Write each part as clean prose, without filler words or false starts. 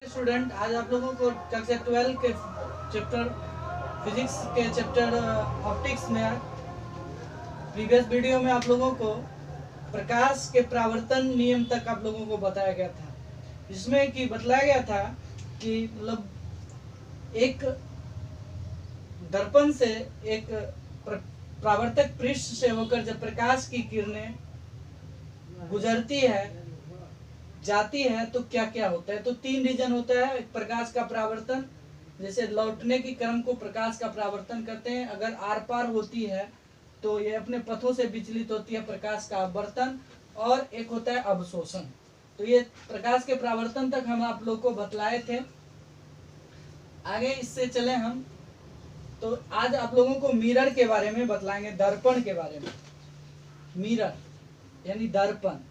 Student, आज आप लोगों को कक्षा 12 के चैप्टर फिजिक्स के चैप्टर ऑप्टिक्स में प्रीवियस वीडियो में आप लोगों को प्रकाश के परावर्तन नियम तक आप लोगों को बताया गया था। इसमें कि बतलाया गया था कि मतलब एक दर्पण से एक परावर्तक पृष्ठ से होकर जब प्रकाश की किरणें गुजरती है जाती है तो क्या क्या होता है। तो 3 रीजन होता है प्रकाश का परावर्तन। जैसे लौटने की क्रम को प्रकाश का परावर्तन करते हैं। अगर आर पार होती है तो ये अपने पथों से विचलित होती है, प्रकाश का अपवर्तन। और एक होता है अवशोषण। तो ये प्रकाश के परावर्तन तक हम आप लोग को बतलाए थे। आगे इससे चले हम तो आज आप लोगों को मिरर के बारे में बतलाएंगे, दर्पण के बारे में। मिरर यानी दर्पण।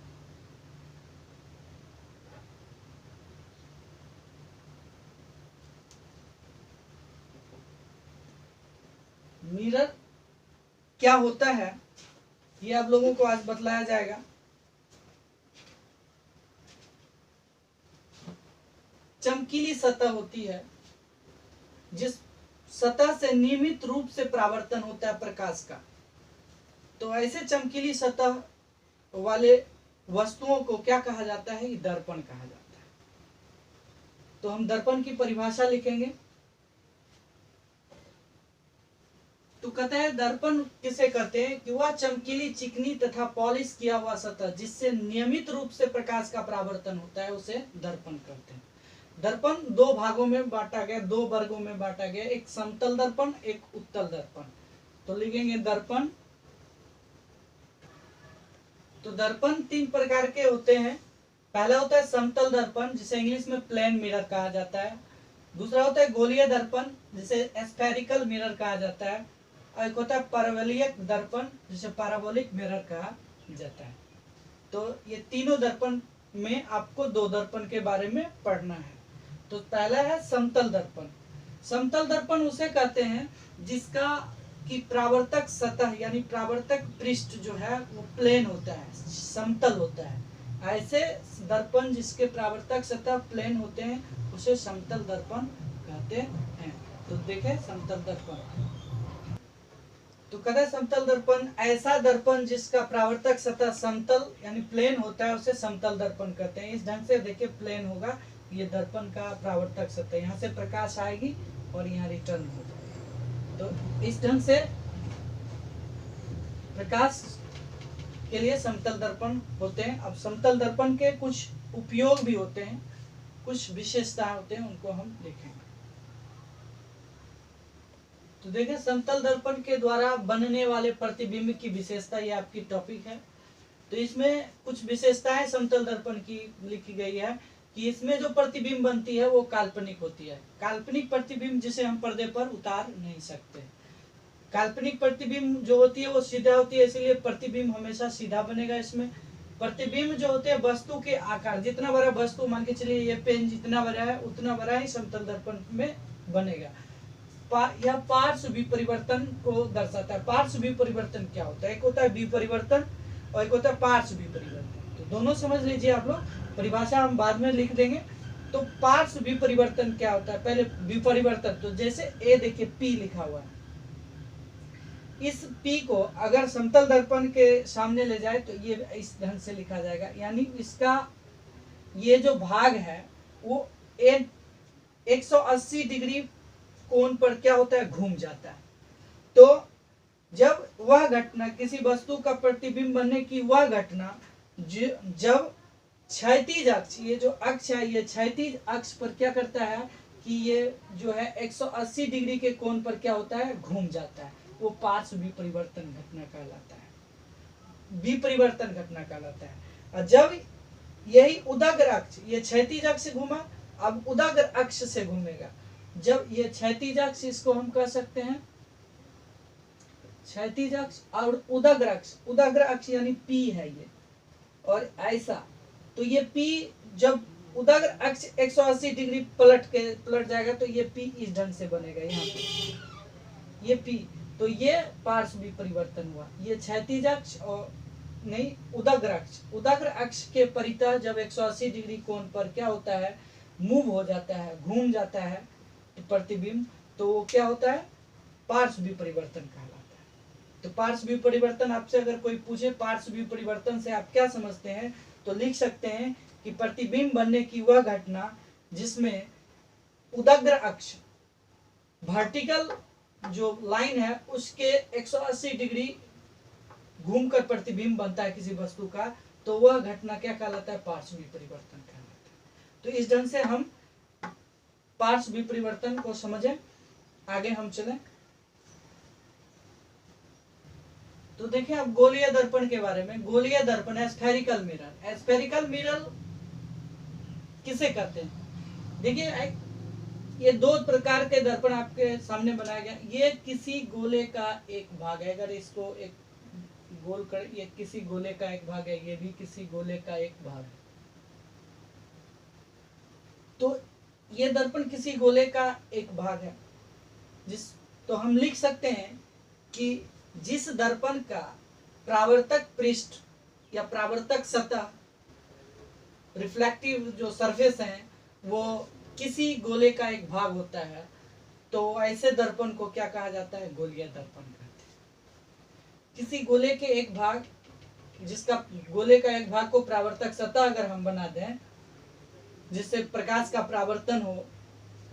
मिरर क्या होता है ये आप लोगों को आज बतलाया जाएगा। चमकीली सतह होती है जिस सतह से नियमित रूप से परावर्तन होता है प्रकाश का। तो ऐसे चमकीली सतह वाले वस्तुओं को क्या कहा जाता है? ये दर्पण कहा जाता है। तो हम दर्पण की परिभाषा लिखेंगे। तो कहते हैं दर्पण किसे कहते हैं कि वह चमकीली, चिकनी तथा पॉलिश किया हुआ सतह जिससे नियमित रूप से प्रकाश का परावर्तन होता है उसे दर्पण कहते हैं। दर्पण 2 भागों में बांटा गया, 2 वर्गों में बांटा गया, एक समतल दर्पण, एक उत्तल दर्पण। तो लिखेंगे दर्पण। तो दर्पण 3 प्रकार के होते हैं। पहला होता है समतल दर्पण जिसे इंग्लिश में प्लेन मिरर कहा जाता है। दूसरा होता है गोलीय दर्पण जिसे स्फेरिकल मिरर कहा जाता है। और एक होता है परवलयिक दर्पण जिसे पैराबोलिक मिरर कहा जाता है। तो ये तीनों दर्पण में आपको 2 दर्पण के बारे में पढ़ना है। तो पहला है समतल दर्पण। समतल दर्पण उसे कहते हैं जिसका की परावर्तक सतह यानी परावर्तक पृष्ठ जो है वो प्लेन होता है, समतल होता है। ऐसे दर्पण जिसके परावर्तक सतह प्लेन होते हैं उसे समतल दर्पण कहते हैं। तो देखें समतल दर्पण। तो कहते हैं समतल दर्पण ऐसा दर्पण जिसका परावर्तक सतह समतल यानी प्लेन होता है उसे समतल दर्पण कहते हैं। इस ढंग से देखिए प्लेन होगा ये दर्पण का परावर्तक सतह, यहाँ से प्रकाश आएगी और यहाँ रिटर्न हो जाएगी। तो इस ढंग से प्रकाश के लिए समतल दर्पण होते हैं। अब समतल दर्पण के कुछ उपयोग भी होते हैं, कुछ विशेषताएं होते हैं, उनको हम देखेंगे। तो देखें समतल दर्पण के द्वारा बनने वाले प्रतिबिंब की विशेषता, ये आपकी टॉपिक है। तो इसमें कुछ विशेषताएं समतल दर्पण की लिखी गई है कि इसमें जो प्रतिबिंब बनती है वो काल्पनिक होती है। काल्पनिक प्रतिबिंब जिसे हम पर्दे पर उतार नहीं सकते। काल्पनिक प्रतिबिंब जो होती है वो सीधा होती है, इसलिए प्रतिबिंब हमेशा सीधा बनेगा। इसमें प्रतिबिंब जो होते हैं वस्तु के आकार, जितना बड़ा वस्तु मान के चलिए ये पेन जितना बड़ा है उतना बड़ा ही समतल दर्पण में बनेगा। यह पार्श्व विपरिवर्तन को दर्शाता है। पार्श्व विपरिवर्तन क्या होता है? एक होता है विपरिवर्तन और एक होता है पार्श्व विपरिवर्तन। तो दोनों समझ लीजिए आप लोग, परिभाषा हम बाद में लिख देंगे। तो पार्श्व विपरिवर्तन क्या होता है? पहले विपरिवर्तन, तो जैसे ए देखिए पी लिखा हुआ है, इस पी को अगर समतल दर्पण के सामने ले जाए तो ये इस ढंग से लिखा जाएगा, यानी इसका ये जो भाग है वो 180 डिग्री कोण पर क्या होता है? घूम जाता है। तो जब वह घटना, किसी वस्तु का प्रतिबिंब बनने की वह घटना जब क्षैतिज अक्ष, ये जो अक्ष है ये क्षैतिज अक्ष पर क्या करता है कि ये जो है 180 डिग्री के कोण पर क्या होता है? घूम जाता है। वो पार्श्व विपरिवर्तन घटना कहलाता है, विपरिवर्तन घटना कहलाता है। और जब यही उदग्र अक्ष, ये क्षैतिज अक्ष घूमा, अब उदग्र अक्ष से घूमेगा। जब ये क्षैतिज अक्ष, इसको हम कह सकते हैं क्षैतिज अक्ष, और उदग्र अक्ष, उदग्र अक्ष यानी पी है ये, और ऐसा। तो ये पी जब उदग्र अक्ष 180 डिग्री पलट जाएगा तो ये पी इस ढंग से बनेगा, यहाँ पे ये पी। तो ये पार्श्व विपरिवर्तन हुआ। ये क्षैतिज अक्ष और नहीं उदग्र अक्ष, उदग्र अक्ष के परितः जब 180 डिग्री कोण पर क्या होता है मूव हो जाता है, घूम जाता है प्रतिबिंब, तो वो क्या होता है, पार्श्व विपरिवर्तन कहलाता है। तो पार्श्व विपरिवर्तन, आपसे अगर कोई पूछे पार्श्व विपरिवर्तन से आप क्या समझते हैं, तो लिख सकते हैं कि प्रतिबिंब बनने की वह घटना जिसमें उदग्र अक्ष, वर्टिकल जो लाइन है उसके 180 डिग्री घूमकर प्रतिबिंब बनता है किसी वस्तु का, तो वह घटना क्या कहलाता है, पार्श्व विपरिवर्तन कहलाता है। तो इस ढंग से हम पार्श्व विपरिवर्तन को समझें। आगे हम चलें तो देखिए अब गोलीय दर्पण के बारे में। गोलीय दर्पण, स्फेरिकल मिरर। स्फेरिकल मिरर किसे कहते हैं, देखिए ये दो प्रकार के दर्पण आपके सामने बनाया गया। ये किसी गोले का एक भाग है, अगर इसको एक गोल कर, ये किसी गोले का एक भाग है, ये भी किसी गोले का एक भाग है। तो ये दर्पण किसी गोले का एक भाग है, तो हम लिख सकते हैं कि जिस दर्पण का परावर्तक पृष्ठ या परावर्तक सतह, रिफ्लेक्टिव जो सरफेस है, वो किसी गोले का एक भाग होता है, तो ऐसे दर्पण को क्या कहा जाता है, गोलीय दर्पण कहते हैं। किसी गोले के एक भाग, जिसका गोले का एक भाग को परावर्तक सतह अगर हम बना दें जिससे प्रकाश का परावर्तन हो,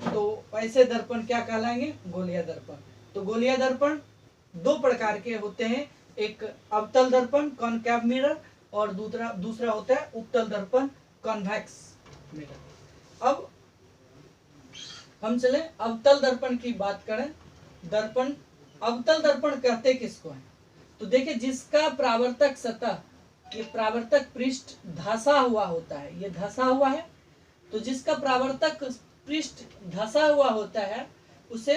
तो ऐसे दर्पण क्या कहलाएंगे, गोलीय दर्पण। तो गोलीय दर्पण दो प्रकार के होते हैं, एक अवतल दर्पण कॉनकेव मिरर, और दूसरा होता है उत्तल दर्पण कॉन्वेक्स मिरर। अब हम चले अवतल दर्पण की बात करें। दर्पण, अवतल दर्पण कहते किसको हैं, तो देखिए जिसका परावर्तक सतह, ये परावर्तक पृष्ठ धंसा हुआ होता है, ये धंसा हुआ है, तो जिसका परावर्तक पृष्ठ धंसा हुआ होता है उसे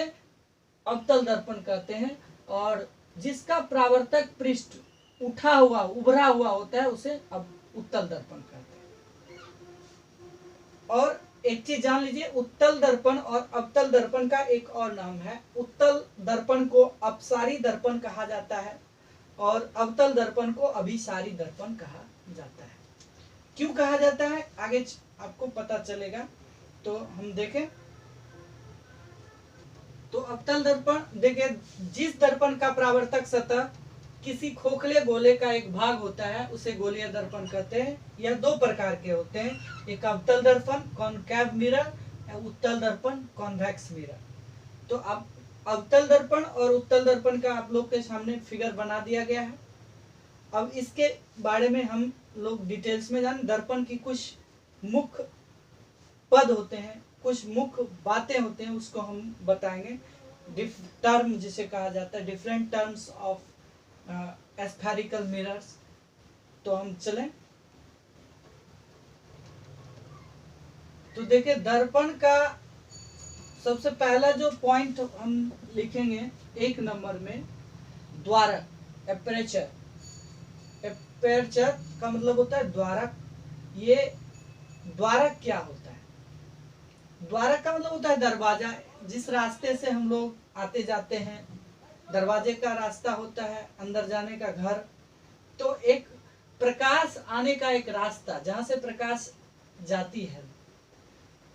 अवतल दर्पण कहते हैं, और जिसका परावर्तक पृष्ठ उठा हुआ, उभरा हुआ होता है उसे अब उत्तल दर्पण कहते हैं। और एक चीज जान लीजिए, उत्तल दर्पण और अवतल दर्पण का एक और नाम है। उत्तल दर्पण को अपसारी दर्पण कहा जाता है और अवतल दर्पण को अभिसारी दर्पण कहा जाता है। क्यों कहा जाता है आगे आपको पता चलेगा। तो हम देखें तो अवतल दर्पण, देखिए जिस दर्पण का परावर्तक सतह किसी खोखले गोले का एक भाग होता है उसे गोलीय दर्पण कहते हैं। यह दो प्रकार के होते हैं, एक अवतल दर्पण कॉनकेव मिरर, उत्तल दर्पण कॉन्वेक्स मिरर। तो अब अवतल दर्पण और उत्तल दर्पण का आप लोग के सामने फिगर बना दिया गया है। अब इसके बारे में हम लोग डिटेल्स में जान। दर्पण की कुछ मुख्य पद होते हैं, कुछ मुख्य बातें होते हैं, उसको हम बताएंगे। टर्म जिसे कहा जाता है, different terms of spherical mirrors. तो हम चलें तो देखिए दर्पण का सबसे पहला जो पॉइंट हम लिखेंगे 1 नंबर में, द्वारक, एपर्चर। एपर्चर का मतलब होता है द्वारक। ये द्वारक क्या होता है, द्वारक का मतलब होता है दरवाजा। जिस रास्ते से हम लोग आते जाते हैं, दरवाजे का रास्ता होता है, अंदर जाने का घर। तो एक प्रकाश आने का एक रास्ता जहां से प्रकाश जाती है।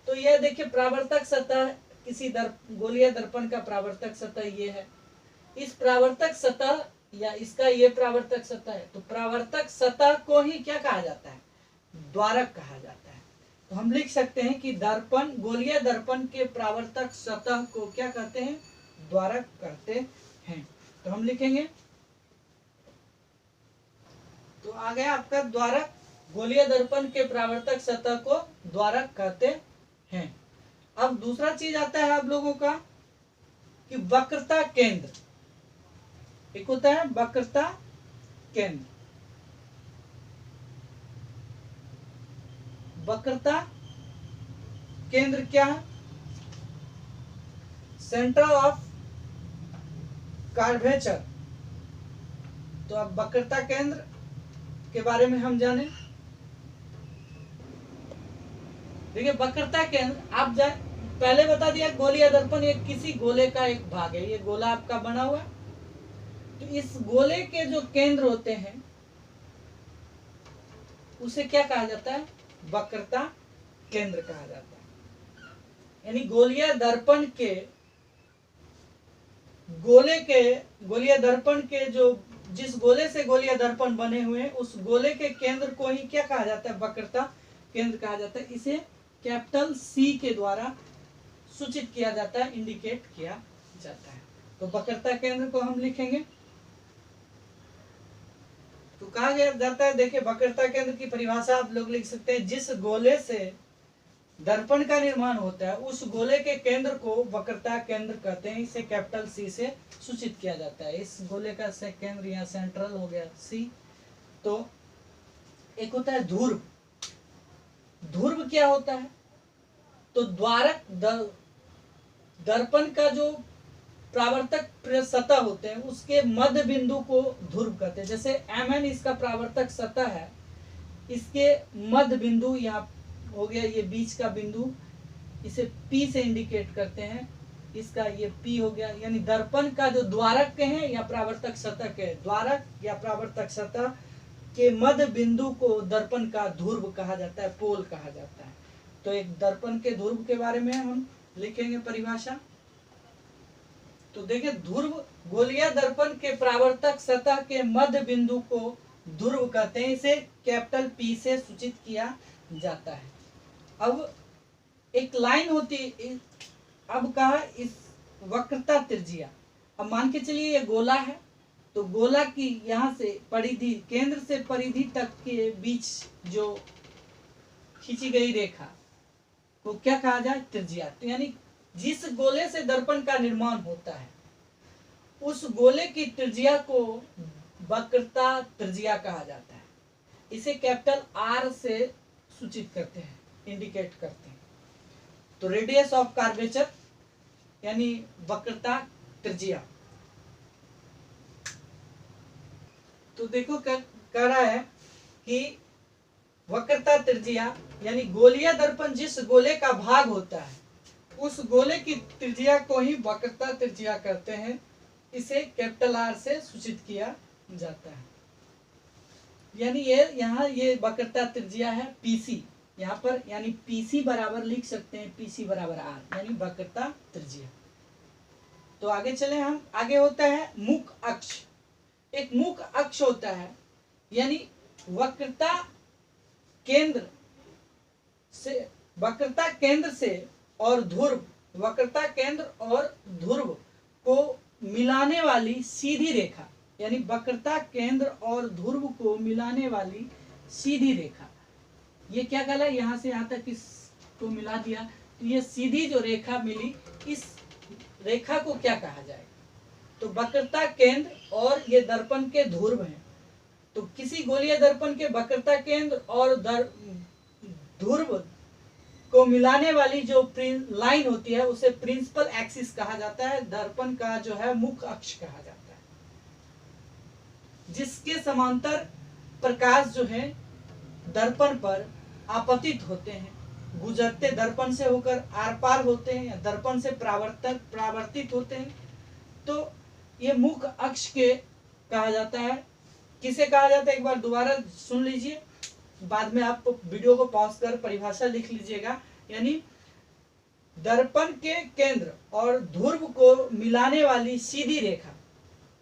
तो यह देखिए परावर्तक सतह, किसी गोलीय दर्पण का परावर्तक सतह ये है। इस परावर्तक सतह या इसका ये परावर्तक सतह है, तो परावर्तक सतह को ही क्या कहा जाता है, द्वारक कहा जाता है। तो हम लिख सकते हैं कि दर्पण, गोलीय दर्पण के परावर्तक सतह को क्या कहते हैं, द्वारक कहते हैं। तो हम लिखेंगे, तो आ गया आपका द्वारक। गोलीय दर्पण के परावर्तक सतह को द्वारक कहते हैं। अब दूसरा चीज आता है आप लोगों का कि वक्रता केंद्र। एक होता है वक्रता केंद्र। वक्रता केंद्र क्या है, सेंटर ऑफ कर्वेचर। तो अब वक्रता केंद्र के बारे में हम जाने। देखिए वक्रता केंद्र, आप पहले बता दिया गोलीय दर्पण एक किसी गोले का एक भाग है। ये गोला आपका बना हुआ है, तो इस गोले के जो केंद्र होते हैं उसे क्या कहा जाता है, वक्रता केंद्र कहा जाता है। यानी गोलीय दर्पण के जो जिस गोले से गोलीय दर्पण बने हुए हैं उस गोले के केंद्र को ही क्या कहा जाता है, वक्रता केंद्र कहा जाता है। इसे कैपिटल सी के द्वारा सूचित किया जाता है, इंडिकेट किया जाता है। तो वक्रता केंद्र को हम लिखेंगे, तो कहा गया जाता है, देखिए वक्रता केंद्र की परिभाषा आप लोग लिख सकते हैं, जिस गोले से दर्पण का निर्माण होता है उस गोले के केंद्र को वक्रता केंद्र कहते हैं। इसे कैपिटल सी से सूचित किया जाता है। इस गोले का से केंद्र यहाँ सेंट्रल हो गया सी। तो एक होता है ध्रुव। ध्रुव क्या होता है, तो द्वारक दर्पण का जो प्रावर्तक सतह होते हैं उसके मध्य बिंदु को ध्रुव कहते हैं। जैसे mn इसका प्रावर्तक सतह है, इसके मध्य बिंदु यहाँ हो गया, ये बीच का बिंदु, इसे P से इंडिकेट करते हैं। इसका ये P हो गया, यानी दर्पण का जो द्वारक के हैं या प्रावर्तक सतह के, द्वारक या प्रावर्तक सतह के मध्य बिंदु को दर्पण का ध्रुव कहा जाता है, पोल कहा जाता है। तो एक दर्पण के ध्रुव के बारे में हम लिखेंगे परिभाषा। तो देखिए ध्रुव गोलीय दर्पण के प्रावर्तक सतह के मध्य बिंदु को ध्रुव कहते हैं। इसे कैपिटल P से सूचित किया जाता है। अब एक लाइन होती है, अब कहा इस वक्रता त्रिज्या। अब मान के चलिए ये गोला है, तो गोला की यहाँ से परिधि, केंद्र से परिधि तक के बीच जो खींची गई रेखा को क्या कहा जाए, त्रिज्या। तो यानी जिस गोले से दर्पण का निर्माण होता है उस गोले की त्रिज्या को वक्रता त्रिज्या कहा जाता है। इसे कैपिटल R से सूचित करते हैं, इंडिकेट करते हैं। तो रेडियस ऑफ कर्वेचर यानी वक्रता त्रिज्या। तो देखो कह रहा है कि वक्रता त्रिज्या यानी गोलीय दर्पण जिस गोले का भाग होता है उस गोले की त्रिज्या को ही वक्रता त्रिज्या कहते हैं। इसे कैपिटल R से सूचित किया जाता है। यानी ये यहाँ ये वक्रता त्रिज्या है PC यहाँ पर, यानी PC बराबर लिख सकते हैं, PC बराबर R यानी वक्रता त्रिज्या। तो आगे चले हम, आगे होता है मुख अक्ष। एक मुख अक्ष होता है, यानी वक्रता केंद्र से और ध्रुव, वक्रता केंद्र और ध्रुव को मिलाने वाली सीधी रेखा, यानी वक्रता केंद्र और ध्रुव को मिलाने वाली सीधी रेखा। ये क्या कहला, यहाँ से यहाँ तक इसको मिला दिया, तो ये सीधी जो रेखा मिली, इस रेखा को क्या कहा जाएगा, तो वक्रता केंद्र और ये दर्पण के ध्रुव हैं। तो किसी गोलीय दर्पण के वक्रता केंद्र और ध्रुव को मिलाने वाली जो लाइन होती है उसे प्रिंसिपल एक्सिस कहा जाता है। दर्पण का जो है मुख्य अक्ष कहा जाता है, जिसके समांतर प्रकाश जो है दर्पण पर आपतित होते हैं, गुजरते दर्पण से होकर आर पार होते हैं या दर्पण से परावर्तित होते हैं। तो ये मुख्य अक्ष के कहा जाता है। किसे कहा जाता है, एक बार दोबारा सुन लीजिए, बाद में आप वीडियो को पॉज कर परिभाषा लिख लीजिएगा। यानी दर्पण के केंद्र और ध्रुव को मिलाने वाली सीधी रेखा,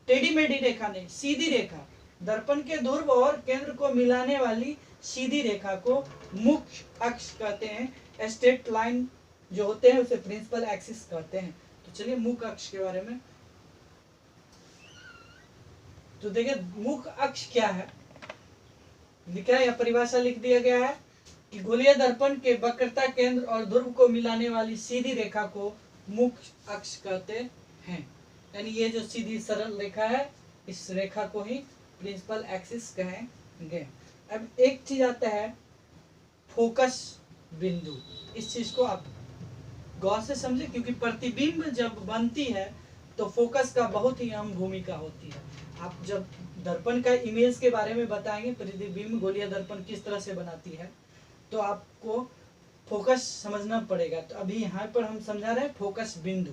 टेढ़ी मेढ़ी रेखा नहीं, सीधी रेखा, दर्पण के ध्रुव और केंद्र को मिलाने वाली सीधी रेखा को मुख्य अक्ष कहते हैं। स्ट्रेट लाइन जो होते हैं उसे प्रिंसिपल एक्सिस कहते हैं। तो चलिए मुख्य अक्ष के बारे में, तो देखिए मुख्य अक्ष क्या है, लिखा है या परिभाषा लिख दिया गया है कि गोलीय दर्पण के वक्रता केंद्र और ध्रुव को मिलाने वाली सीधी रेखा को मुख्य अक्ष कहते हैं। यानी ये जो सीधी सरल रेखा है इस रेखा को ही प्रिंसिपल एक्सिस कहेंगे। अब एक चीज आता है फोकस बिंदु। इस चीज को आप गौर से समझे, क्योंकि प्रतिबिंब जब बनती है तो फोकस का बहुत ही अहम भूमिका होती है। आप जब दर्पण का इमेज के बारे में बताएंगे, प्रतिबिंब गोलीय दर्पण किस तरह से बनाती है, तो आपको फोकस समझना पड़ेगा। तो अभी यहाँ पर हम समझा रहे हैं फोकस बिंदु।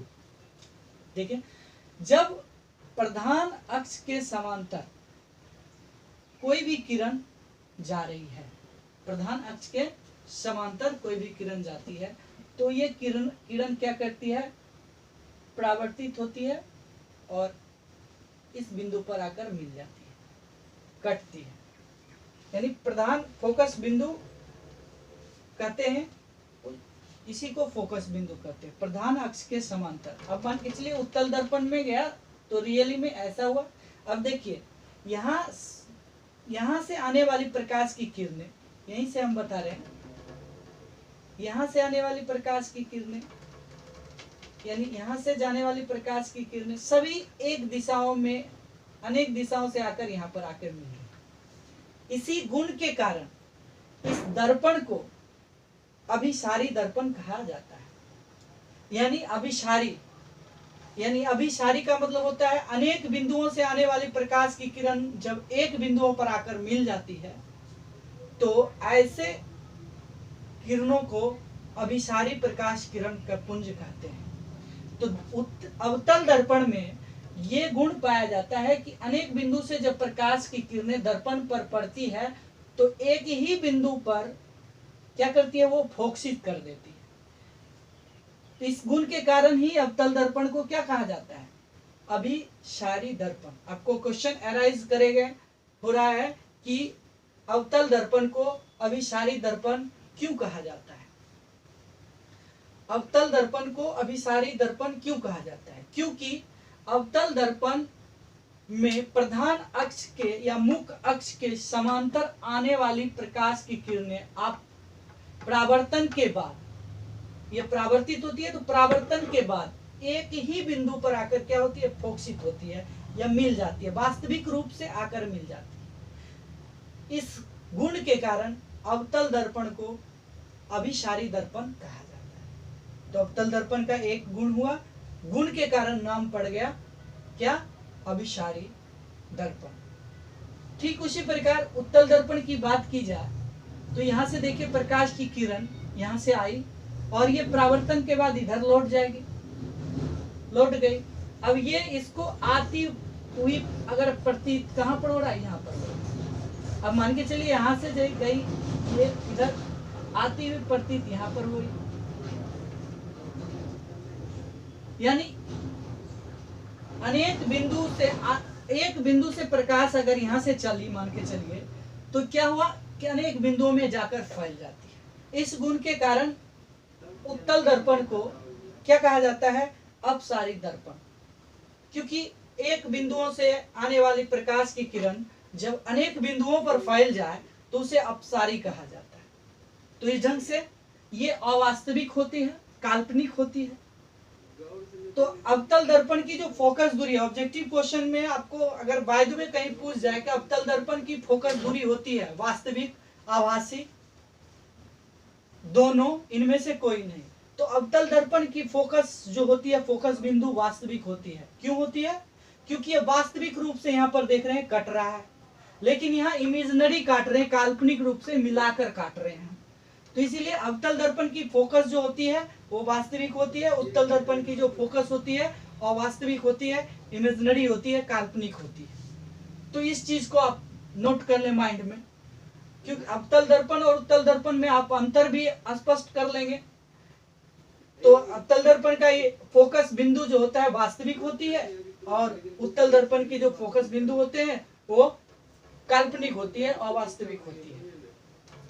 देखिए जब प्रधान अक्ष के समांतर कोई भी किरण जा रही है, प्रधान अक्ष के समांतर कोई भी किरण जाती है, तो ये किरण क्या करती है, परावर्तित होती है और इस बिंदु पर आकर मिल जाती है, कटती है। यानी प्रधान फोकस बिंदु कहते हैं, इसी को फोकस बिंदु कहते हैं, प्रधान अक्ष के समांतर। अब मान के चलिए उत्तल दर्पण में गया तो रियली में ऐसा हुआ। अब देखिए यहाँ से आने वाली प्रकाश की किरणें, यहीं से हम बता रहे हैं, यहाँ से आने वाली प्रकाश की किरणें, यानी यहाँ से जाने वाली प्रकाश की किरणें सभी एक दिशाओं में, अनेक दिशाओं से आकर यहाँ पर आकर मिली। इसी गुण के कारण इस दर्पण को अभिसारी दर्पण कहा जाता है। यानी अभिसारी का मतलब होता है अनेक बिंदुओं से आने वाली प्रकाश की किरण जब एक बिंदुओं पर आकर मिल जाती है तो ऐसे किरणों को अभिसारी प्रकाश किरण का पुंज कहते हैं। तो अवतल दर्पण में ये गुण पाया जाता है कि अनेक बिंदु से जब प्रकाश की किरणें दर्पण पर पड़ती है तो एक ही बिंदु पर क्या करती है, वो फोकसित कर देती है। तो इस गुण के कारण ही अवतल दर्पण को क्या कहा जाता है, अभिसारी दर्पण। आपको क्वेश्चन अराइज करेगा, हो रहा है कि अवतल दर्पण को अभिसारी दर्पण क्यों कहा जाता है। अवतल दर्पण को अभिसारी दर्पण क्यों कहा जाता है, क्योंकि अवतल दर्पण में प्रधान अक्ष के या मुख्य अक्ष के समांतर आने वाली प्रकाश की किरणें आप परावर्तन के बाद, ये परावर्तित होती है तो परावर्तन के बाद एक ही बिंदु पर आकर क्या होती है, फोकसित होती है या मिल जाती है, वास्तविक रूप से आकर मिल जाती है। इस गुण के कारण अवतल दर्पण को अभिसारी दर्पण कहा जाता है। तो अवतल दर्पण का एक गुण हुआ, गुण के कारण नाम पड़ गया क्या, अभिसारी दर्पण। ठीक उसी प्रकार उत्तल दर्पण की बात की जाए तो यहाँ से देखिए प्रकाश की किरण यहाँ से आई और ये परावर्तन के बाद इधर लौट जाएगी, लौट गई। अब ये इसको आती हुई अगर प्रतीत कहाँ पर हो रहा है, यहाँ पर। अब मान के चलिए यहाँ से गई, ये इधर आती हुई प्रतीत यहाँ पर हुई। यानी अनेक बिंदु से एक बिंदु से प्रकाश अगर यहाँ से चली, मान के चलिए, तो क्या हुआ कि अनेक बिंदुओं में जाकर फैल जाती है। इस गुण के कारण उत्तल दर्पण को क्या कहा जाता है, अपसारी दर्पण। क्योंकि एक बिंदुओं से आने वाली प्रकाश की किरण जब अनेक बिंदुओं पर फैल जाए तो उसे अपसारी कहा जाता है। तो इस ढंग से ये अवास्तविक होती है, काल्पनिक होती है। तो अवतल दर्पण की जो फोकस दूरी है, ऑब्जेक्टिव क्वेश्चन में आपको अगर बाय द वे कहीं पूछ जाए कि अवतल दर्पण की फोकस दूरी होती है वास्तविक, आभासी, दोनों, इनमें से कोई नहीं, तो अवतल दर्पण की फोकस जो होती है, फोकस बिंदु वास्तविक होती है। क्यों होती है, क्योंकि ये वास्तविक रूप से यहाँ पर देख रहे हैं कट रहा है, लेकिन यहाँ इमेजिनरी काट रहे हैं, काल्पनिक रूप से मिलाकर काट रहे हैं। तो इसीलिए अवतल दर्पण की फोकस जो होती है वो वास्तविक होती है, उत्तल दर्पण की जो फोकस होती है अवास्तविक होती है, इमेजिनरी होती है, काल्पनिक होती है। तो इस चीज को आप नोट कर ले माइंड में, क्योंकि अवतल दर्पण और उत्तल दर्पण में आप अंतर भी स्पष्ट कर लेंगे। तो अवतल दर्पण का ये फोकस बिंदु जो होता है वास्तविक होती है और उत्तल दर्पण की जो फोकस बिंदु होते हैं वो काल्पनिक होती है, अवास्तविक होती है।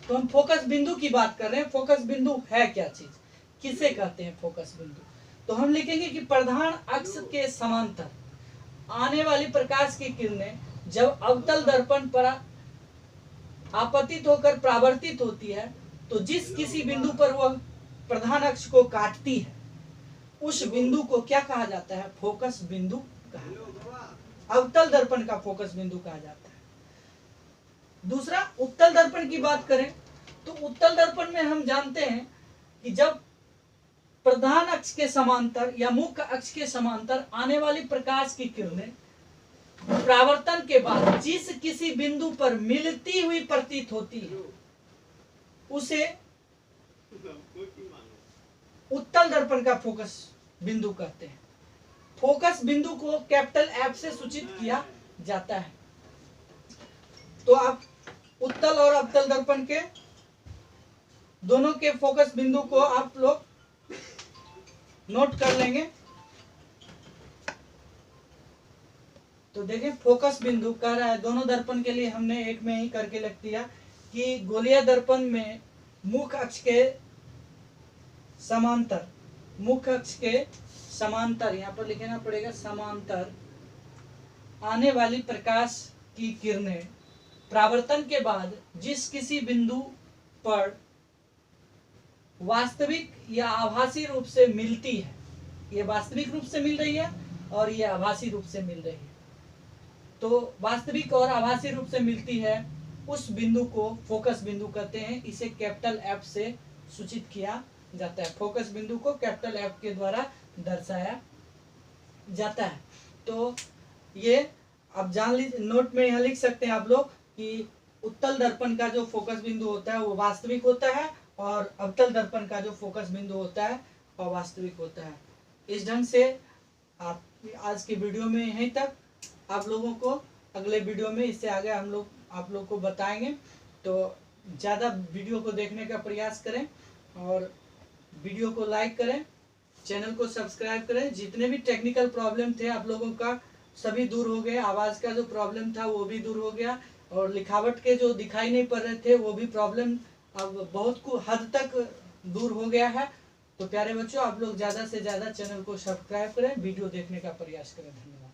तो हम फोकस बिंदु की बात कर रहे हैं। फोकस बिंदु है क्या चीज, किसे कहते हैं फोकस बिंदु? तो हम लिखेंगे कि प्रधान अक्ष के समांतर आने वाली प्रकाश की किरणें जब अवतल दर्पण पर आपतित होकर परावर्तित होती है तो जिस किसी बिंदु पर वह प्रधान अक्ष को काटती है उस बिंदु को क्या कहा जाता है, फोकस बिंदु कहा जाता है। अवतल दर्पण का फोकस बिंदु कहा जाता है। दूसरा, उत्तल दर्पण की बात करें तो उत्तल दर्पण में हम जानते हैं कि जब प्रधान अक्ष के समांतर या मुख्य अक्ष के समांतर आने वाली प्रकाश की किरणें परावर्तन के बाद जिस किसी बिंदु पर मिलती हुई प्रतीत होती है उसे उत्तल दर्पण का फोकस बिंदु कहते हैं। फोकस बिंदु को कैपिटल एफ से सूचित किया जाता है। तो आप उत्तल और अवतल दर्पण के दोनों के फोकस बिंदु को आप लोग नोट कर लेंगे। तो देखिए फोकस बिंदु कह रहा है, दोनों दर्पण के लिए हमने एक में ही करके लिख दिया कि गोलीय दर्पण में मुख्य अक्ष के समांतर, मुख्य अक्ष के समांतर, यहाँ पर लिखना पड़ेगा समांतर आने वाली प्रकाश की किरणें परावर्तन के बाद जिस किसी बिंदु पर वास्तविक या आभासी रूप से मिलती है, ये वास्तविक रूप से मिल रही है और ये आभासी रूप से मिल रही है, तो वास्तविक और आभासी रूप से मिलती है उस बिंदु को फोकस बिंदु कहते हैं। इसे कैपिटल एफ से सूचित किया जाता है। फोकस बिंदु को कैपिटल एफ के द्वारा दर्शाया जाता है। तो ये आप जान लीजिए, नोट में यहाँ लिख सकते हैं आप लोग कि उत्तल दर्पण का जो फोकस बिंदु होता है वो वास्तविक होता है और अवतल दर्पण का जो फोकस बिंदु होता है अवास्तविक होता है। इस ढंग से आप आज की वीडियो में यहीं तक, आप लोगों को अगले वीडियो में इससे आगे हम लोग आप लोग को बताएंगे। तो ज़्यादा वीडियो को देखने का प्रयास करें और वीडियो को लाइक करें, चैनल को सब्सक्राइब करें। जितने भी टेक्निकल प्रॉब्लम थे आप लोगों का सभी दूर हो गए। आवाज़ का जो प्रॉब्लम था वो भी दूर हो गया और लिखावट के जो दिखाई नहीं पड़ रहे थे वो भी प्रॉब्लम अब बहुत हद तक दूर हो गया है। तो प्यारे बच्चों, आप लोग ज़्यादा से ज़्यादा चैनल को सब्सक्राइब करें, वीडियो देखने का प्रयास करें। धन्यवाद।